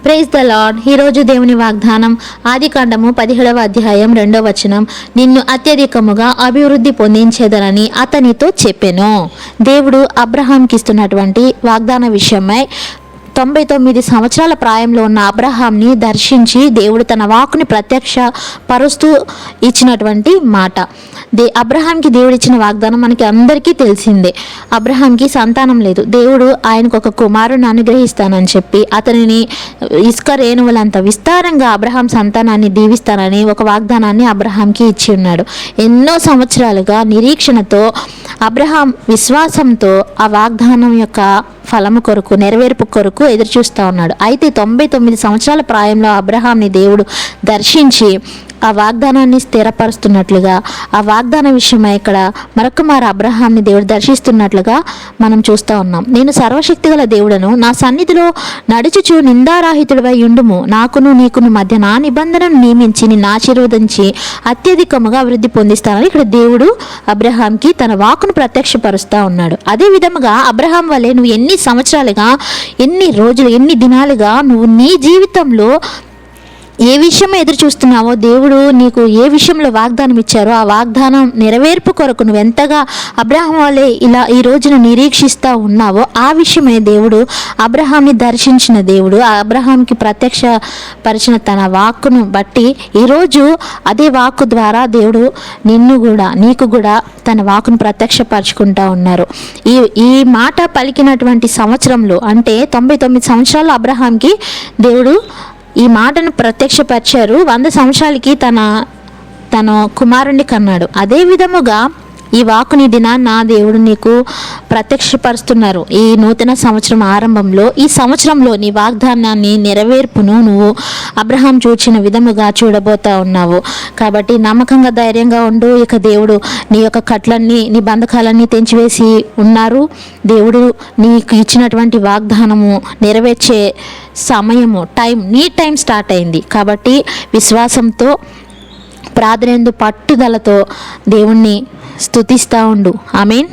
Praise the lord. ఈరోజు దేవుని వాగ్దానం ఆదికాండము 17వ అధ్యాయం 2వ వచనం. నిన్ను అత్యధికముగా అభివృద్ధి పొందించేదనని అతనితో చెప్పెను. దేవుడు అబ్రహాంకి ఇస్తున్నటువంటి వాగ్దాన విషయమై 99 సంవత్సరాల ప్రాయంలో ఉన్న అబ్రహాంని దర్శించి దేవుడు తన వాక్కుని ప్రత్యక్ష పరుస్తూ ఇచ్చినటువంటి మాట. అబ్రహాంకి దేవుడు ఇచ్చిన వాగ్దానం మనకి అందరికీ తెలిసిందే. అబ్రహాంకి సంతానం లేదు. దేవుడు ఆయనకు ఒక కుమారుని అనుగ్రహిస్తానని చెప్పి అతనిని ఇసుక రేణువులంత విస్తారంగా అబ్రహాం సంతానాన్ని దీవిస్తానని ఒక వాగ్దానాన్ని అబ్రహాంకి ఇచ్చి ఉన్నాడు. ఎన్నో సంవత్సరాలుగా నిరీక్షణతో అబ్రహాం విశ్వాసంతో ఆ వాగ్దానం యొక్క ఫలము కొరకు, నెరవేర్పు కొరకు ఎదురు చూస్తూ ఉన్నాడు. అయితే 99 సంవత్సరాల ప్రాయంలో అబ్రహాంని దేవుడు దర్శించి ఆ వాగ్దానాన్ని స్థిరపరుస్తున్నట్లుగా, ఆ వాగ్దాన విషయమై ఇక్కడ మరొకమారు అబ్రహాంని దేవుడు దర్శిస్తున్నట్లుగా మనం చూస్తూ ఉన్నాం. నేను సర్వశక్తిగల దేవుడను, నా సన్నిధిలో నడుచుచు నిందారాహితుడివై ఉండుము, నాకును నీకును మధ్య నా నిబంధనను నియమించి నిన్ను ఆశీర్వదించి అత్యధికముగా అభివృద్ధి పొందిస్తానని ఇక్కడ దేవుడు అబ్రహాంకి తన వాక్కును ప్రత్యక్షపరుస్తూ ఉన్నాడు. అదే విధముగా అబ్రహాం వలె నువ్వు ఎన్ని సంవత్సరాలుగా, ఎన్ని రోజులు, ఎన్ని దినాలుగా నువ్వు నీ జీవితంలో ఏ విషయం ఎదురు చూస్తున్నావో, దేవుడు నీకు ఏ విషయంలో వాగ్దానం ఇచ్చారో ఆ వాగ్దానం నెరవేర్పు కొరకు నువ్వు ఎంతగా అబ్రహాం వలె ఇలా ఈ రోజున నిరీక్షిస్తూ ఉన్నావో ఆ విషయమే దేవుడు అబ్రహాంని దర్శించిన దేవుడు, ఆ అబ్రహాంకి ప్రత్యక్షపరిచిన తన వాక్కును బట్టి ఈరోజు అదే వాక్కు ద్వారా దేవుడు నీకు కూడా తన వాక్కును ప్రత్యక్షపరచుకుంటూ ఉన్నారు. ఈ మాట పలికినటువంటి సంవత్సరంలో, అంటే 99 సంవత్సరాలు అబ్రహాంకి దేవుడు ఈ మాటను ప్రత్యక్షపరిచారు. 100 సంవత్సరాలకి తన కుమారుణ్ణి కన్నాడు. అదే విధముగా ఈ వాక్కుని దినాన్న దేవుడు నీకు ప్రత్యక్షపరుస్తున్నారు. ఈ నూతన సంవత్సరం ఆరంభంలో, ఈ సంవత్సరంలో నీ వాగ్దానాన్ని నెరవేర్పును నువ్వు అబ్రహాం చూచిన విధముగా చూడబోతా ఉన్నావు. కాబట్టి నమ్మకంగా, ధైర్యంగా ఉండు. ఇక దేవుడు నీ యొక్క కట్లన్నీ, నీ బంధకాలన్నీ తెంచివేసి ఉన్నారు. దేవుడు నీకు ఇచ్చినటువంటి వాగ్దానము నెరవేర్చే సమయము, నీ టైం స్టార్ట్ అయింది. కాబట్టి విశ్వాసంతో, ప్రార్థనయందు పట్టుదలతో దేవుణ్ణి స్తుతిస్తూ ఉండు. ఆమేన్.